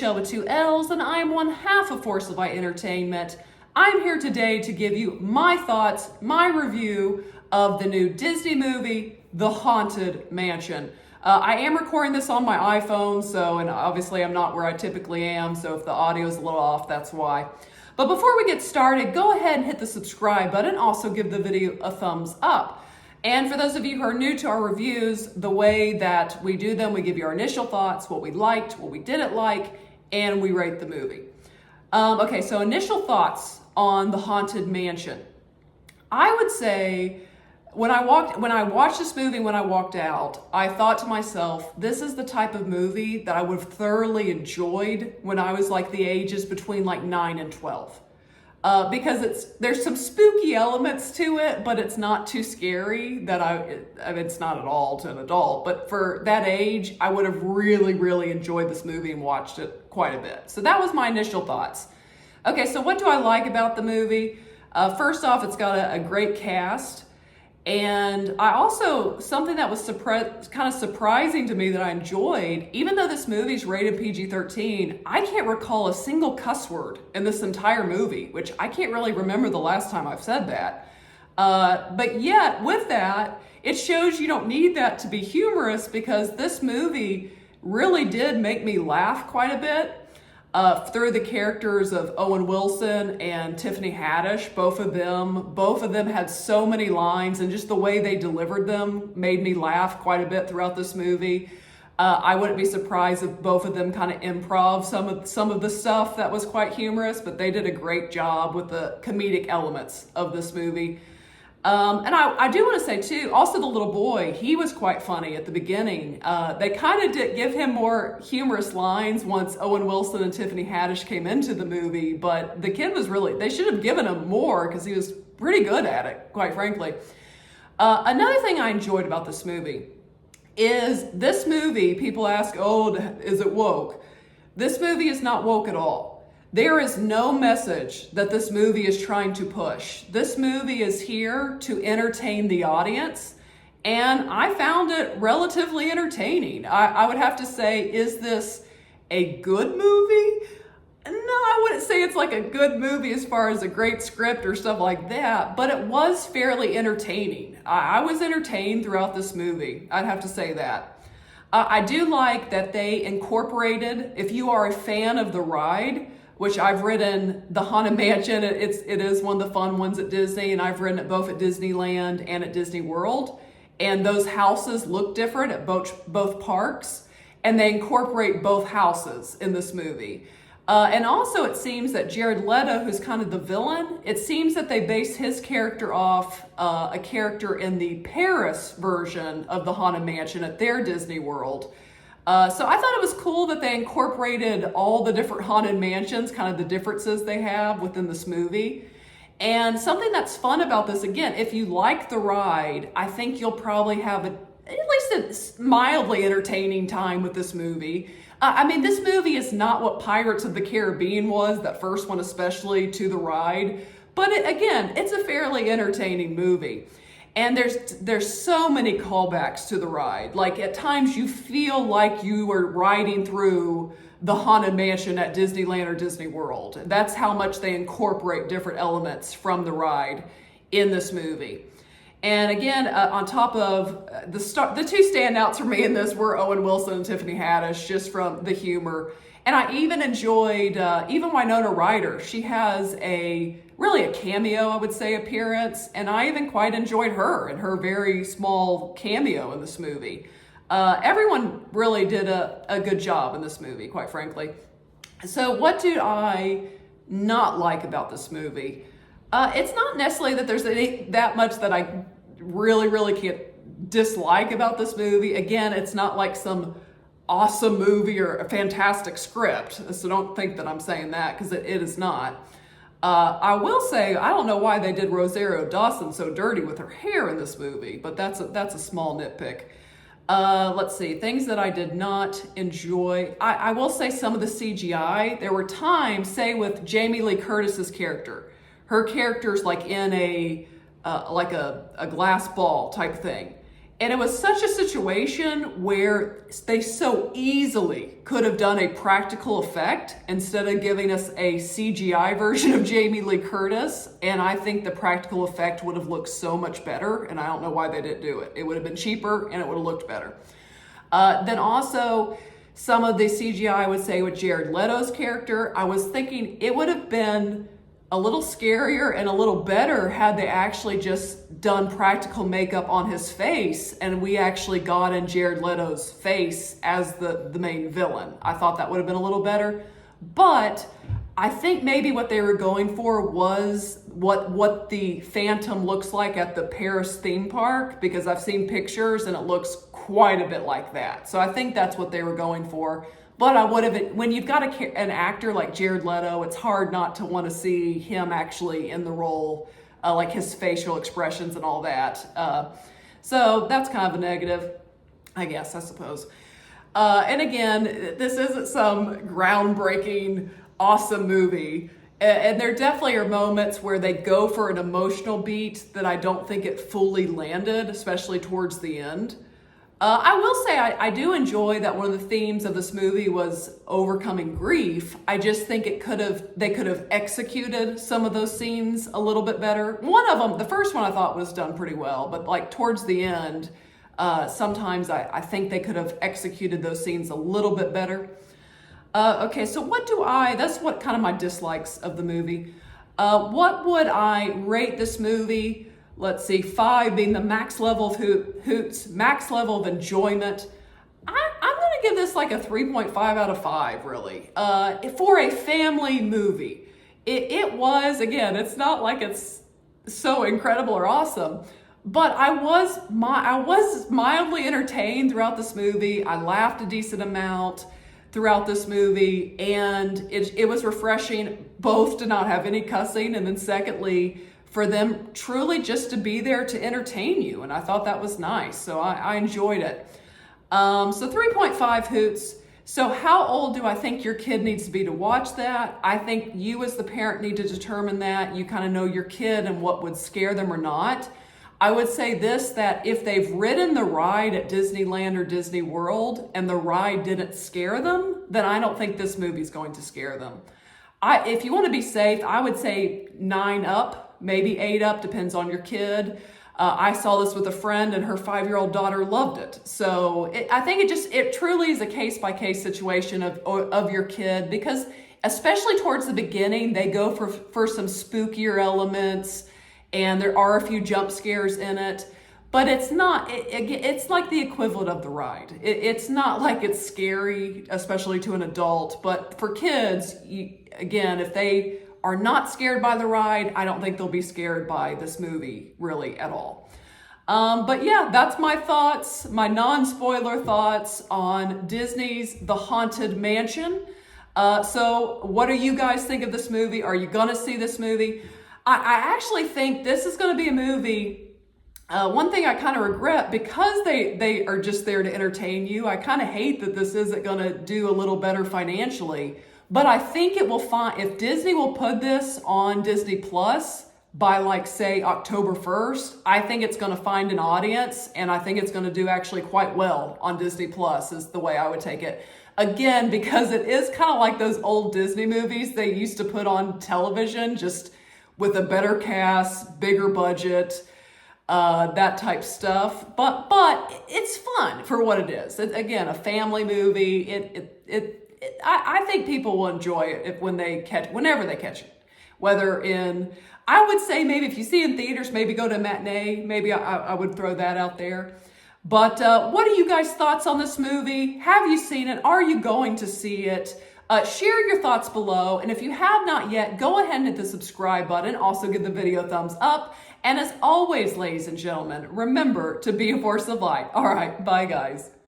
Michelle with 2 L's, and I am one half of Force by Entertainment. I'm here today to give you my thoughts, my review of the new Disney movie, The Haunted Mansion. I am recording this on my iPhone, and obviously I'm not where I typically am, so if the audio is a little off, that's why. But before we get started, go ahead and hit the subscribe button. Also give the video a thumbs up. And for those of you who are new to our reviews, the way that we do them, we give you our initial thoughts, what we liked, what we didn't like, and we rate the movie. Okay, so initial thoughts on The Haunted Mansion. I would say when I watched this movie, when I walked out, I thought to myself, this is the type of movie that I would have thoroughly enjoyed when I was like the ages between like 9 and 12. Because there's some spooky elements to it, but it's not too scary it's not at all to an adult, but for that age, I would have really, really enjoyed this movie and watched it quite a bit. So that was my initial thoughts. Okay, so what do I like about the movie? First off, it's got a great cast. And I also, something that was kind of surprising to me that I enjoyed, even though this movie's rated PG-13, I can't recall a single cuss word in this entire movie, which I can't really remember the last time I've said that. But yet, with that, it shows you don't need that to be humorous, because this movie really did make me laugh quite a bit. Through the characters of Owen Wilson and Tiffany Haddish, both of them had so many lines, and just the way they delivered them made me laugh quite a bit throughout this movie. I wouldn't be surprised if both of them kind of improv some of the stuff that was quite humorous, but they did a great job with the comedic elements of this movie. And I do want to say too, also the little boy, he was quite funny at the beginning. They kind of did give him more humorous lines once Owen Wilson and Tiffany Haddish came into the movie, but the kid was they should have given him more because he was pretty good at it, quite frankly. Another thing I enjoyed about this movie is this movie, people ask, oh, is it woke? This movie is not woke at all. There is no message that this movie is trying to push. This movie is here to entertain the audience, and I found it relatively entertaining. I would have to say, is this a good movie? No, I wouldn't say it's like a good movie as far as a great script or stuff like that, but it was fairly entertaining. I was entertained throughout this movie. I'd have to say that. I do like that they incorporated, if you are a fan of the ride, which I've ridden the Haunted Mansion. It is one of the fun ones at Disney, and I've ridden it both at Disneyland and at Disney World. And those houses look different at both parks, and they incorporate both houses in this movie. And also it seems that Jared Leto, who's kind of the villain, it seems that they based his character off a character in the Paris version of the Haunted Mansion at their Disney World. So I thought it was cool that they incorporated all the different haunted mansions, kind of the differences they have within this movie. And something that's fun about this, again, if you like the ride, I think you'll probably have at least a mildly entertaining time with this movie. This movie is not what Pirates of the Caribbean was, that first one especially, to the ride. But again, it's a fairly entertaining movie. And there's so many callbacks to the ride. Like at times you feel like you were riding through the Haunted Mansion at Disneyland or Disney World. That's how much they incorporate different elements from the ride in this movie. And again, on top of the two standouts for me in this were Owen Wilson and Tiffany Haddish, just from the humor. And I even enjoyed, even Winona Ryder. She has really a cameo, I would say, appearance. And I even quite enjoyed her and her very small cameo in this movie. Everyone really did a good job in this movie, quite frankly. So what do I not like about this movie? It's not necessarily that there's that much that I really, really can't dislike about this movie. Again, it's not like some awesome movie or a fantastic script, so don't think that I'm saying that, because it is not. I will say, I don't know why they did Rosario Dawson so dirty with her hair in this movie, but that's a small nitpick. Let's see, things that I did not enjoy. I will say some of the CGI, there were times, say with Jamie Lee Curtis's character, her character's like in a glass ball type thing. And it was such a situation where they so easily could have done a practical effect instead of giving us a CGI version of Jamie Lee Curtis. And I think the practical effect would have looked so much better. And I don't know why they didn't do it. It would have been cheaper and it would have looked better. Then also some of the CGI, I would say, with Jared Leto's character, I was thinking it would have been a little scarier and a little better had they actually just done practical makeup on his face and we actually got in Jared Leto's face as the main villain. I thought that would have been a little better. But I think maybe what they were going for was what the Phantom looks like at the Paris theme park, because I've seen pictures and it looks quite a bit like that. So I think that's what they were going for. But I would have, when you've got an actor like Jared Leto, it's hard not to want to see him actually in the role, like his facial expressions and all that. So that's kind of a negative, I guess, I suppose. And again, this isn't some groundbreaking, awesome movie. And there definitely are moments where they go for an emotional beat that I don't think it fully landed, especially towards the end. I will say I do enjoy that one of the themes of this movie was overcoming grief. I just think they could have executed some of those scenes a little bit better. One of them, the first one I thought was done pretty well, but like towards the end, sometimes I think they could have executed those scenes a little bit better. Okay, so that's what kind of my dislikes of the movie. What would I rate this movie? Let's see, 5 being the max level of hoots, max level of enjoyment. I'm going to give this like a 3.5 out of 5, really. For a family movie, it was, again, it's not like it's so incredible or awesome, but I was mildly entertained throughout this movie. I laughed a decent amount throughout this movie, and it was refreshing both to not have any cussing, and then secondly, for them truly just to be there to entertain you. And I thought that was nice. So I enjoyed it. So 3.5 hoots. So how old do I think your kid needs to be to watch that? I think you as the parent need to determine that. You kind of know your kid and what would scare them or not. I would say this, that if they've ridden the ride at Disneyland or Disney World and the ride didn't scare them, then I don't think this movie's going to scare them. If you want to be safe, I would say 9 up. Maybe 8 up, depends on your kid. I saw this with a friend and her 5-year-old daughter loved it. So I think it truly is a case-by-case situation of your kid, because especially towards the beginning, they go for some spookier elements and there are a few jump scares in it, but it's not, it's like the equivalent of the ride. It's not like it's scary, especially to an adult, but for kids, again, if they are not scared by the ride, I don't think they'll be scared by this movie really at all. But yeah, that's my thoughts, my non-spoiler thoughts on Disney's The Haunted Mansion. So what do you guys think of this movie? Are you gonna see this movie? I actually think this is gonna be a movie. One thing I kind of regret, because they are just there to entertain you, I kind of hate that this isn't gonna do a little better financially. But I think it will find, if Disney will put this on Disney Plus by like say October 1st, I think it's going to find an audience, and I think it's going to do actually quite well on Disney Plus is the way I would take it. Again, because it is kind of like those old Disney movies they used to put on television, just with a better cast, bigger budget, that type stuff. But it's fun for what it is. Again, a family movie. I think people will enjoy it whenever they catch it. Whether I would say maybe if you see it in theaters, maybe go to a matinee. Maybe I would throw that out there. But what are you guys' thoughts on this movie? Have you seen it? Are you going to see it? Share your thoughts below. And if you have not yet, go ahead and hit the subscribe button. Also give the video a thumbs up. And as always, ladies and gentlemen, remember to be a force of light. All right, bye guys.